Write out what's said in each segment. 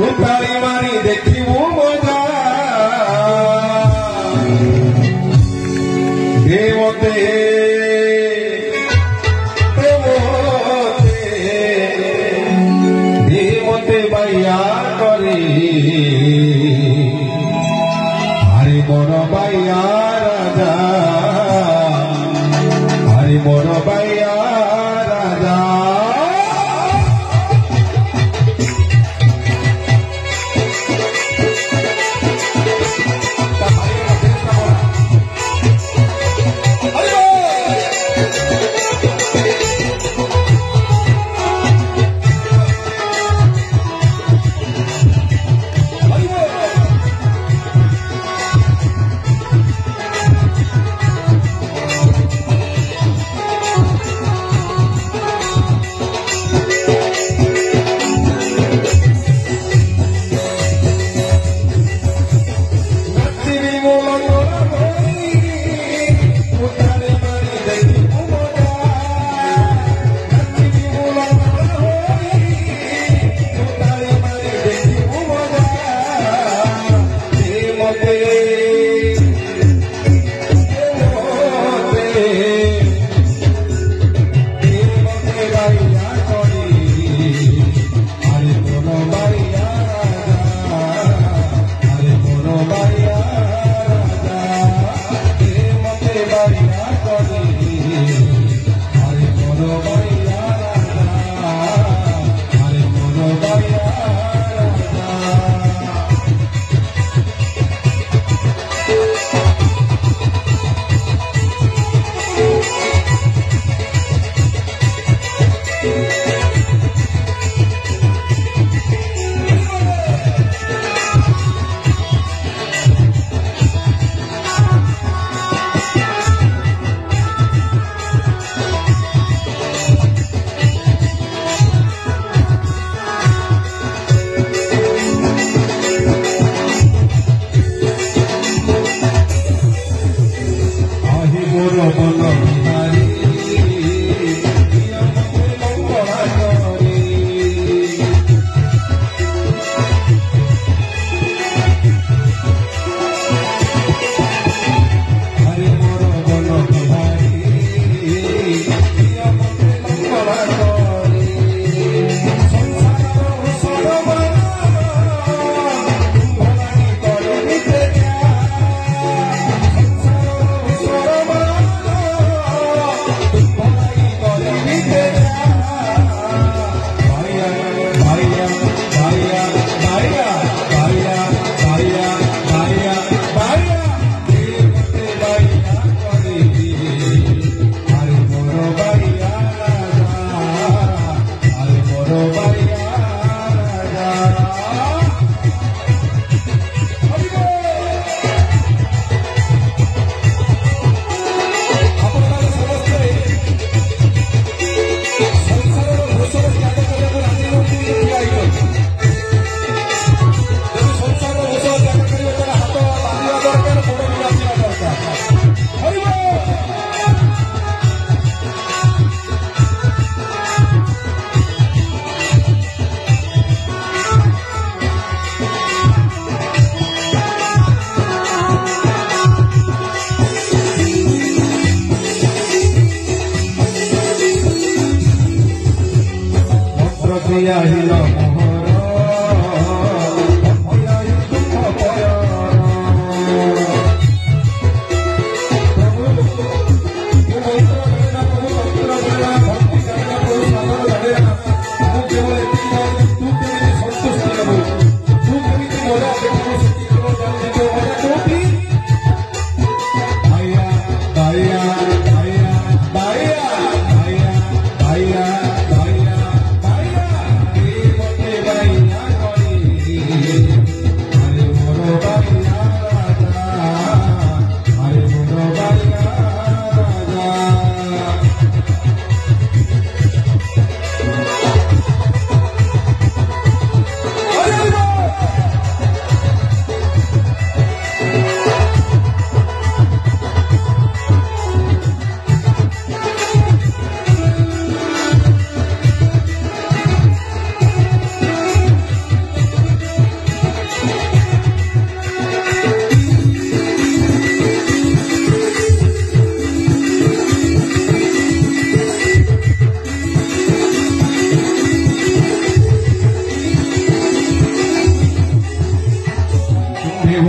उतारी मारी देखी वो मजा देवते देवते बाइया करे हरि मोर बाइया राजा हरि मोर बाइया राजा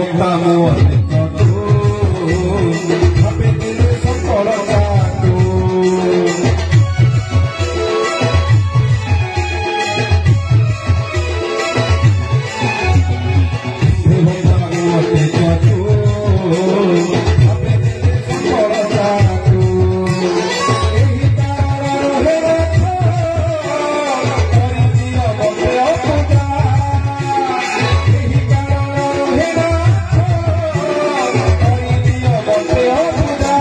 ভক্তা মোতে কতু ভাবে দিলে সফলতা তু ভক্তা মোতে কতু ভাবে দিলে সফলতা তু এই তারার হেরে করিদিও মতে অপূজা এই তারার হেরে করিদিও মতে অপূজা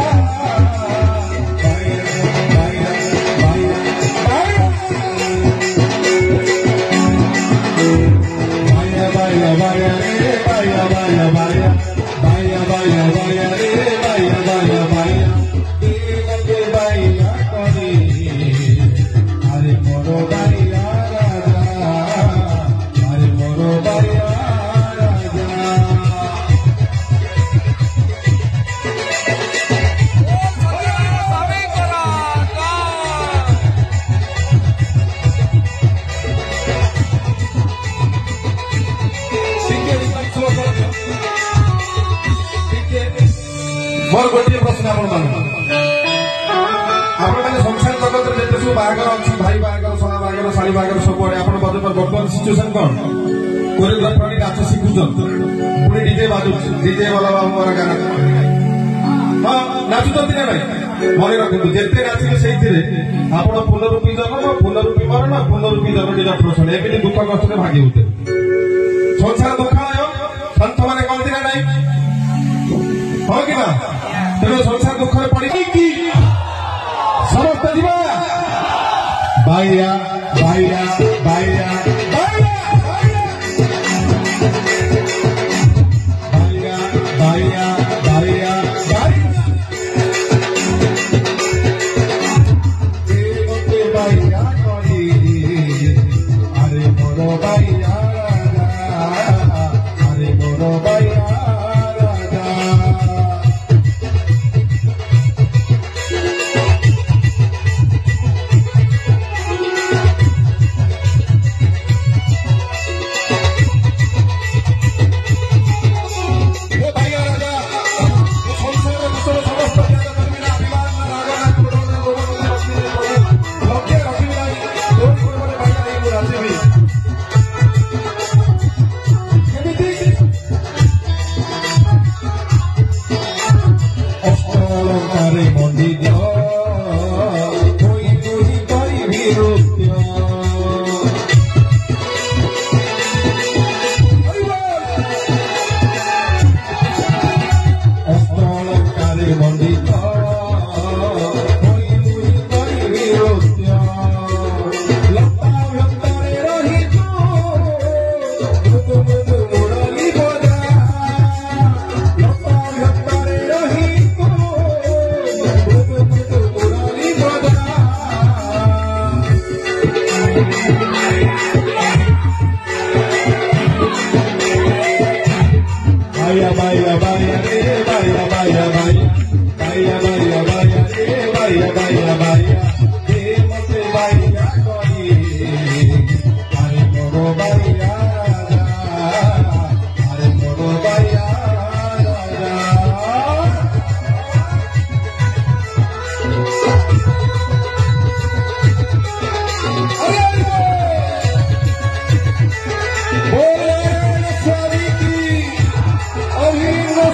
Vaya, vaya, re, vaya, vaya, vaya, vaya, vaya, vaya, re, vaya, vaya, vaya, que vaya kori, are moro vaya raja, are moro vaya raja. मोर गोटे प्रश्न आपने संसार जगत जिते सब बाहर अच्छी भाई बाहर सणा बाहर शाढ़ी बाहर सब आड़े आप बर्तमान सिचुएसन कौन कोरियोग्राफर नाच शिखुन पुणी डीजे बाजू डीजे वाला बाबू मोर गाना हाँ नाचुंट ना भाई मन रखु जिते नाचे से आप फूलरूपी जन्म फूलरूपी मरण फूलरूपी जननी प्रश्न एमती दुख कष्ट भागी होते संसार दुखालय सन्थ मैंने कहती ना नहीं हाँ कि ना तेरे संसार दुख में पड़ी कि समस्त जीवा बाया बाया बाया बाया बाया बाया बाया अरे मोरो बाया अरे मोरो बाया Vaya, vaya, vaya, vaya, vaya, vaya, vaya, vaya, vaya, vaya, vaya, vaya, mate vaya kori, are moro vaya raja, are moro vaya raja. Bola Sariki, Avino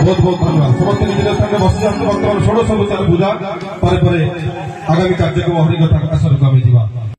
बहुत बहुत धन्यवाद समस्त निज स्थान में बसी जाते बर्तमान षोड़श पूजा पर आगामी कार्यक्रम हरिकथा आसर